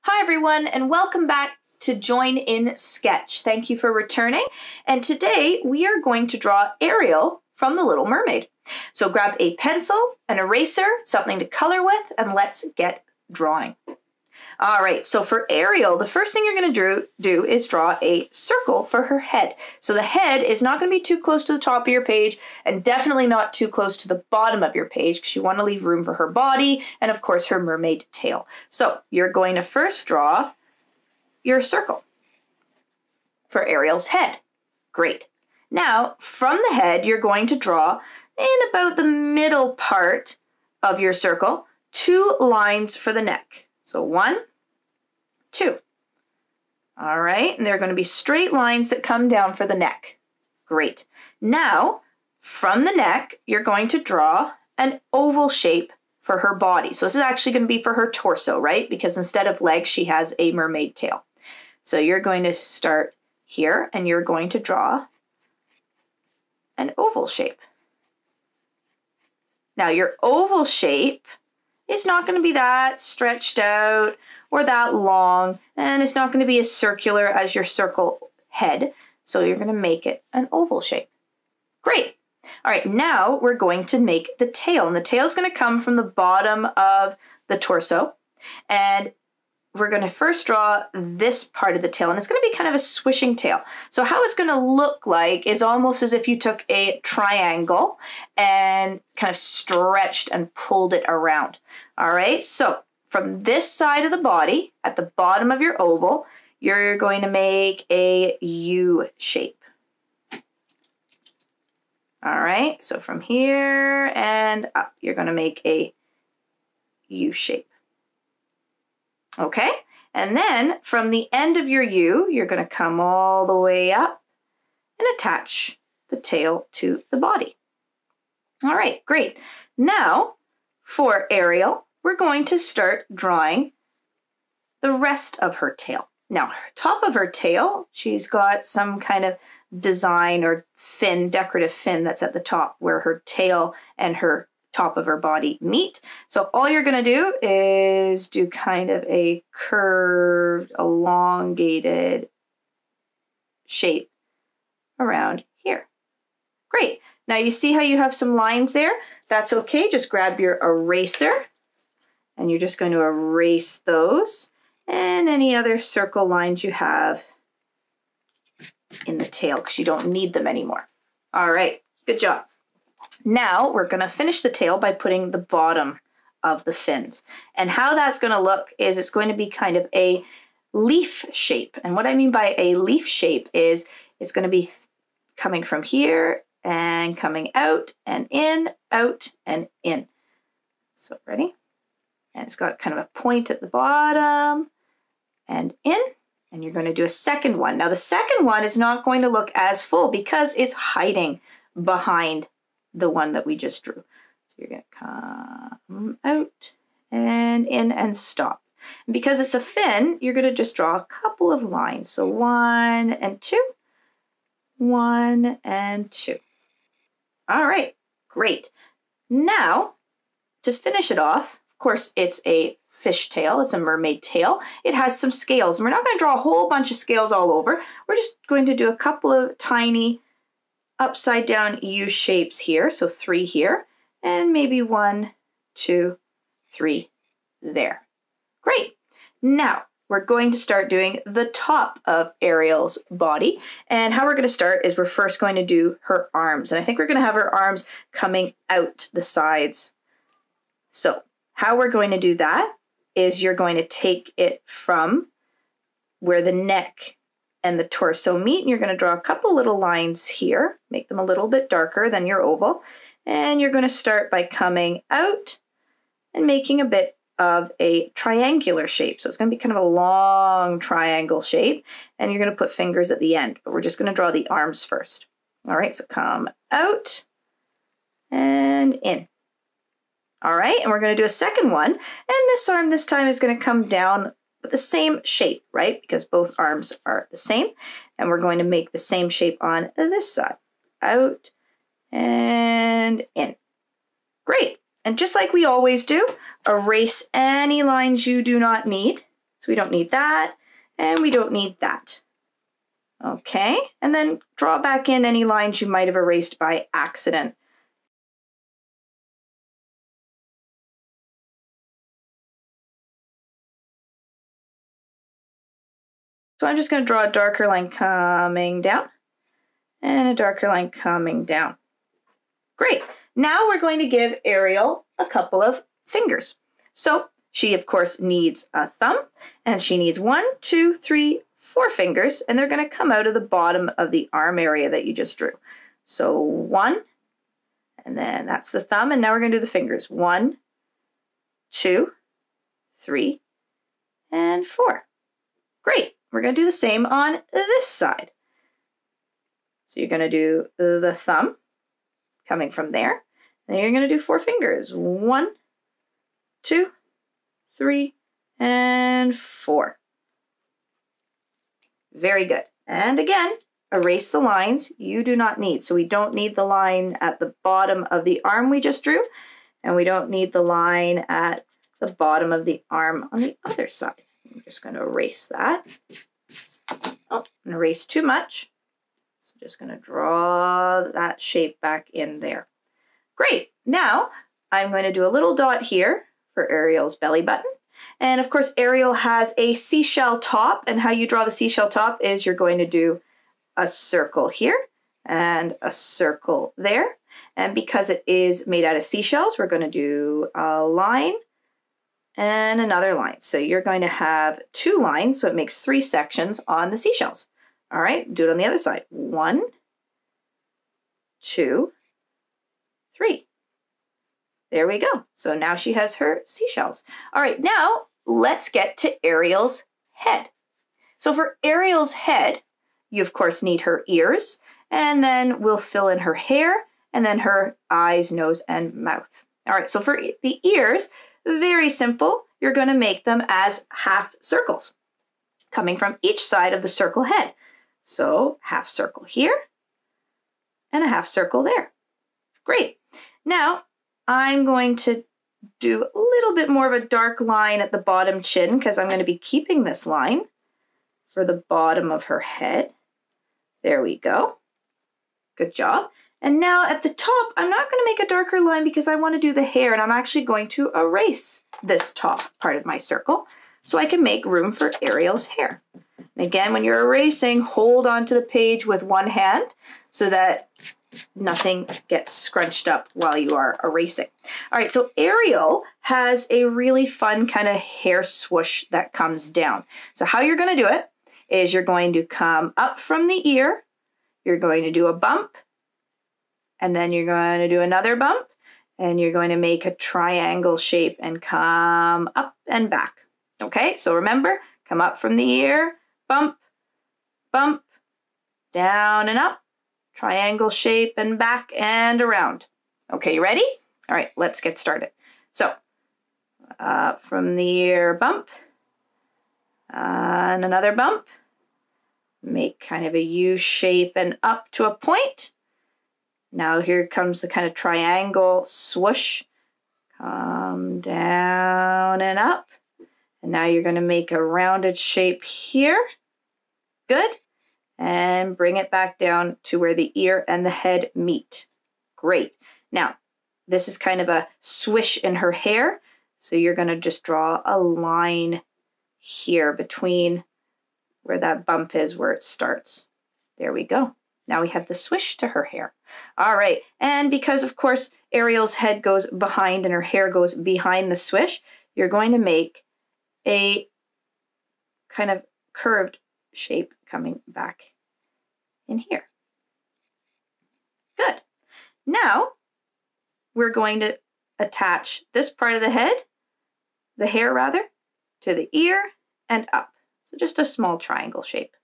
Hi everyone, and welcome back to Join in Sketch. Thank you for returning. And today we are going to draw Ariel from The Little Mermaid. So grab a pencil, an eraser, something to color with, and let's get drawing. All right, so for Ariel, the first thing you're going to do is draw a circle for her head. So the head is not going to be too close to the top of your page and definitely not too close to the bottom of your page because you want to leave room for her body and, of course, her mermaid tail. So you're going to first draw your circle for Ariel's head. Great. Now, from the head, you're going to draw in about the middle part of your circle, 2 lines for the neck. So 1, 2. All right, and they're going to be straight lines that come down for the neck. Great. Now, from the neck, you're going to draw an oval shape for her body. So this is actually going to be for her torso, right? Because instead of legs, she has a mermaid tail. So you're going to start here, and you're going to draw an oval shape. Now, your oval shape is not going to be that stretched out or that long, and it's not going to be as circular as your circle head. So you're going to make it an oval shape. Great. All right, now we're going to make the tail, and the tail is going to come from the bottom of the torso, and we're going to first draw this part of the tail, and it's going to be kind of a swishing tail. So how it's going to look like is almost as if you took a triangle and kind of stretched and pulled it around. All right, so from this side of the body, at the bottom of your oval, you're going to make a U shape. All right, so from here and up, you're going to make a U shape. Okay, and then from the end of your U, you're going to come all the way up and attach the tail to the body. All right, great. Now, for Ariel, we're going to start drawing the rest of her tail. Now, top of her tail, she's got some kind of design or fin, decorative fin that's at the top where her tail and her top of her body meet. So all you're going to do is do kind of a curved, elongated shape around here. Great. Now you see how you have some lines there? That's okay. Just grab your eraser and you're just going to erase those and any other circle lines you have in the tail because you don't need them anymore. All right. Good job. Now we're going to finish the tail by putting the bottom of the fins. And how that's going to look is it's going to be kind of a leaf shape. And what I mean by a leaf shape is it's going to be coming from here and coming out and in, out and in. So ready? And it's got kind of a point at the bottom and in. And you're going to do a second one. Now the second one is not going to look as full because it's hiding behind the one that we just drew. So you're going to come out and in and stop. And because it's a fin, you're going to just draw a couple of lines. So 1 and 2, 1 and 2. All right, great. Now, to finish it off, of course, it's a fish tail. It's a mermaid tail. It has some scales. And we're not going to draw a whole bunch of scales all over. We're just going to do a couple of tiny upside down U shapes here, so 3 here, and maybe 1, 2, 3 there. Great. Now we're going to start doing the top of Ariel's body, and how we're going to start is we're first going to do her arms, and I think we're going to have her arms coming out the sides. So how we're going to do that is you're going to take it from where the neck and the torso meet, and you're going to draw a couple little lines here, make them a little bit darker than your oval, and you're going to start by coming out and making a bit of a triangular shape. So it's going to be kind of a long triangle shape, and you're going to put fingers at the end, but we're just going to draw the arms first. All right, so come out and in. All right, and we're going to do a second one, and this arm this time is going to come down with the same shape, right? Because both arms are the same. And we're going to make the same shape on this side. Out and in. Great. And just like we always do, erase any lines you do not need So we don't need that, and we don't need that. Okay, and then draw back in any lines you might have erased by accident. So I'm just going to draw a darker line coming down and a darker line coming down. Great. Now we're going to give Ariel a couple of fingers. So she, of course, needs a thumb, and she needs 1, 2, 3, 4 fingers, and they're going to come out of the bottom of the arm area that you just drew. So 1, and then that's the thumb, and now we're going to do the fingers. 1, 2, 3, and 4. Great. We're going to do the same on this side. So you're going to do the thumb coming from there. Then you're going to do 4 fingers. 1, 2, 3, and 4. Very good. And again, erase the lines you do not need. So we don't need the line at the bottom of the arm we just drew, and we don't need the line at the bottom of the arm on the other side. I'm just going to erase that. Oh, and erase too much. So just going to draw that shape back in there. Great. Now I'm going to do a little dot here for Ariel's belly button. And of course, Ariel has a seashell top, and how you draw the seashell top is you're going to do a circle here and a circle there. And because it is made out of seashells, we're going to do a line and another line. So you're going to have 2 lines, so it makes 3 sections on the seashells. All right, do it on the other side. 1, 2, 3. There we go. So now she has her seashells. All right, now let's get to Ariel's head. So for Ariel's head, you of course need her ears, and then we'll fill in her hair, and then her eyes, nose, and mouth. All right, so for the ears, very simple. You're going to make them as half circles coming from each side of the circle head. So half circle here and a half circle there. Great. Now I'm going to do a little bit more of a dark line at the bottom chin because I'm going to be keeping this line for the bottom of her head. There we go. Good job. And now at the top, I'm not going to make a darker line because I want to do the hair, and I'm actually going to erase this top part of my circle so I can make room for Ariel's hair. And again, when you're erasing, hold onto the page with one hand so that nothing gets scrunched up while you are erasing. All right, so Ariel has a really fun kind of hair swoosh that comes down. So how you're going to do it is you're going to come up from the ear, you're going to do a bump, and then you're going to do another bump, and you're going to make a triangle shape and come up and back. Okay, so remember, come up from the ear, bump, bump, down and up, triangle shape and back and around. Okay, you ready? All right, let's get started. So, from the ear, bump, and another bump. Make kind of a U shape and up to a point. Now here comes the kind of triangle swoosh. Come down and up. And now you're going to make a rounded shape here. Good. And bring it back down to where the ear and the head meet. Great. Now, this is kind of a swish in her hair. So you're going to just draw a line here between where that bump is, where it starts. There we go. Now we have the swish to her hair. All right, and because of course Ariel's head goes behind and her hair goes behind the swish, you're going to make a kind of curved shape coming back in here. Good. Now we're going to attach this part of the head, the hair rather, to the ear and up. So just a small triangle shape.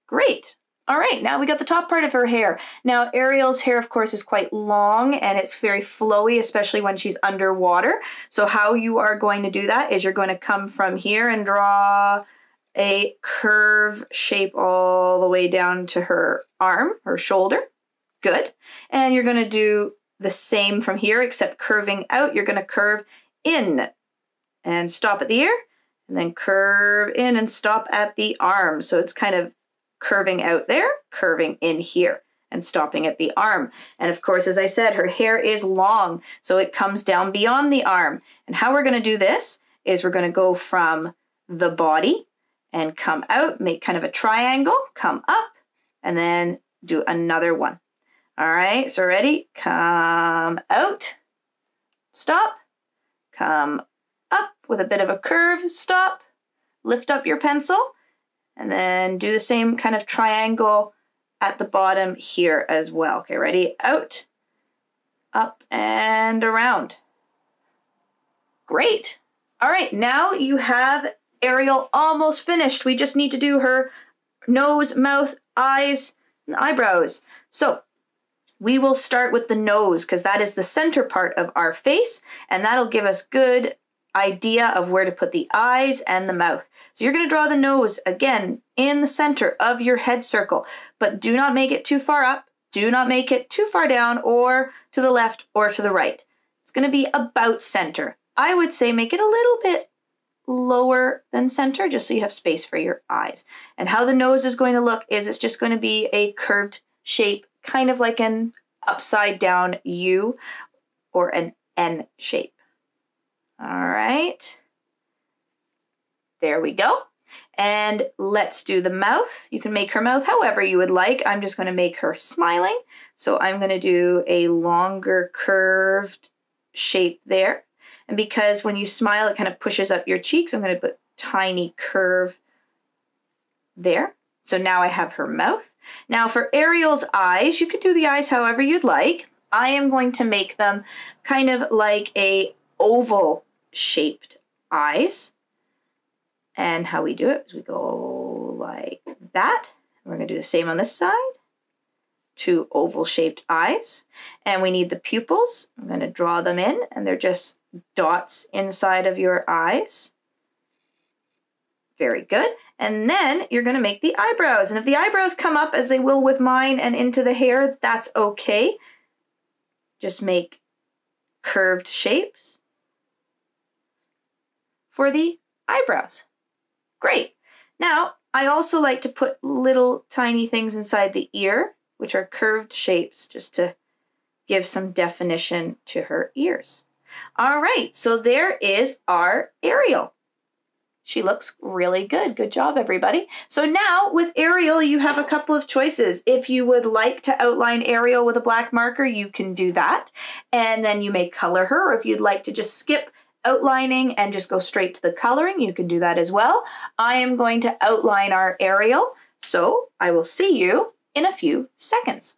Great. All right, now we got the top part of her hair. Now Ariel's hair, of course, is quite long and it's very flowy, especially when she's underwater. So how you are going to do that is you're going to come from here and draw a curve shape all the way down to her arm, her shoulder. Good. And you're going to do the same from here, except curving out. You're going to curve in and stop at the ear and then curve in and stop at the arm. So it's kind of curving out there, curving in here, and stopping at the arm. And of course, as I said, her hair is long, so it comes down beyond the arm. And how we're going to do this is we're going to go from the body and come out, make kind of a triangle, come up, and then do another one. All right, so ready? Come out, stop, come up with a bit of a curve, stop, lift up your pencil, and then do the same kind of triangle at the bottom here as well. Okay, ready? Out, up, and around. Great. All right, now you have Ariel almost finished. We just need to do her nose, mouth, eyes, and eyebrows. So we will start with the nose because that is the center part of our face, and that'll give us good idea of where to put the eyes and the mouth. So you're going to draw the nose again in the center of your head circle, but do not make it too far up, do not make it too far down or to the left or to the right. It's going to be about center. I would say make it a little bit lower than center just so you have space for your eyes. And how the nose is going to look is it's just going to be a curved shape, kind of like an upside down U or an N shape. All right, there we go. And let's do the mouth. You can make her mouth however you would like. I'm just going to make her smiling. So I'm going to do a longer curved shape there. And because when you smile, it kind of pushes up your cheeks, I'm going to put tiny curve there. So now I have her mouth. Now for Ariel's eyes, you could do the eyes however you'd like. I am going to make them kind of like a oval shaped eyes. And how we do it is we go like that. We're going to do the same on this side. 2 oval shaped eyes. And we need the pupils. I'm going to draw them in, and they're just dots inside of your eyes. Very good. And then you're going to make the eyebrows. And if the eyebrows come up as they will with mine and into the hair, that's okay. Just make curved shapes for the eyebrows. Great. Now, I also like to put little tiny things inside the ear, which are curved shapes, just to give some definition to her ears. All right, so there is our Ariel. She looks really good. Good job, everybody. So now with Ariel, you have a couple of choices. If you would like to outline Ariel with a black marker, you can do that. And then you may color her, or if you'd like to just skip outlining and just go straight to the coloring, you can do that as well. I am going to outline our Ariel, so I will see you in a few seconds.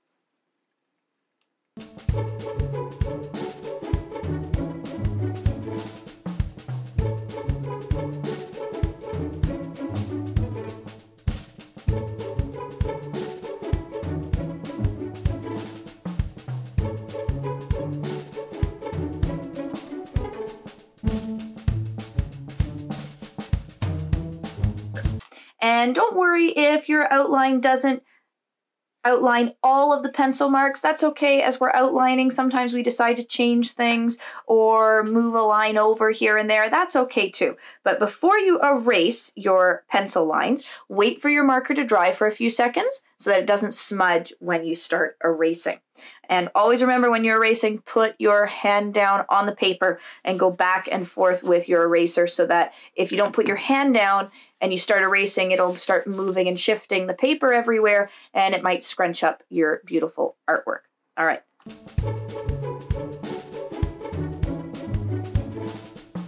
And don't worry if your outline doesn't outline all of the pencil marks. That's okay. As we're outlining, sometimes we decide to change things or move a line over here and there. That's okay too. But before you erase your pencil lines, wait for your marker to dry for a few seconds so that it doesn't smudge when you start erasing. And always remember, when you're erasing, put your hand down on the paper and go back and forth with your eraser, so that if you don't put your hand down and you start erasing, it'll start moving and shifting the paper everywhere, and it might scrunch up your beautiful artwork. All right.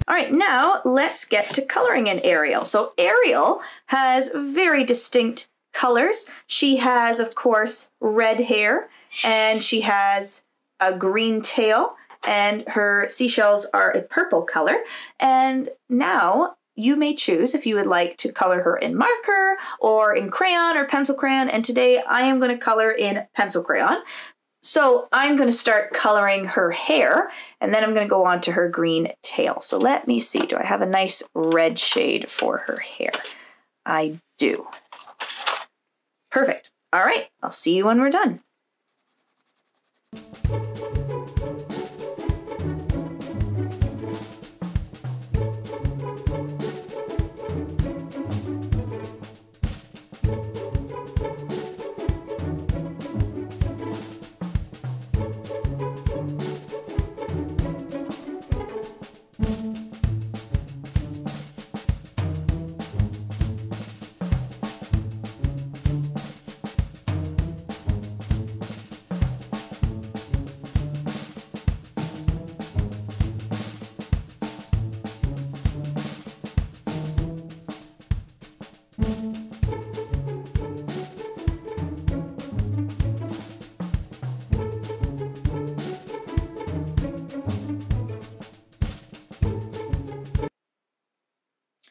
All right, now let's get to coloring in Ariel. So Ariel has very distinct colors. She has, of course, red hair, and she has a green tail, and her seashells are a purple color. And now you may choose if you would like to color her in marker or in crayon or pencil crayon. And today I am going to color in pencil crayon. So I'm going to start coloring her hair, and then I'm going to go on to her green tail. So let me see. Do I have a nice red shade for her hair? I do. Perfect. All right. I'll see you when we're done.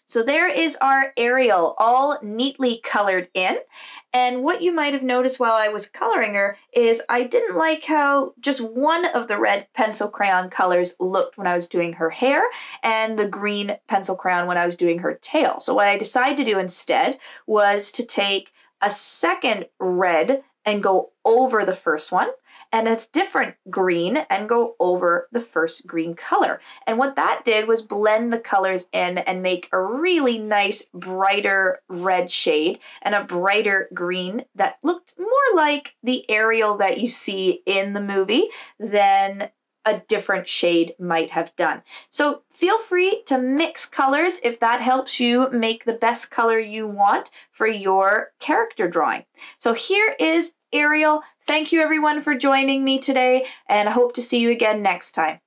So there is our Ariel, all neatly colored in. And what you might have noticed while I was coloring her is I didn't like how just one of the red pencil crayon colors looked when I was doing her hair and the green pencil crayon when I was doing her tail. So what I decided to do instead was to take a second red and go over the first one, and a different green and go over the first green color. And what that did was blend the colors in and make a really nice brighter red shade and a brighter green that looked more like the Ariel that you see in the movie than a different shade might have done. So feel free to mix colors if that helps you make the best color you want for your character drawing. So here is Ariel. Thank you everyone for joining me today, and I hope to see you again next time.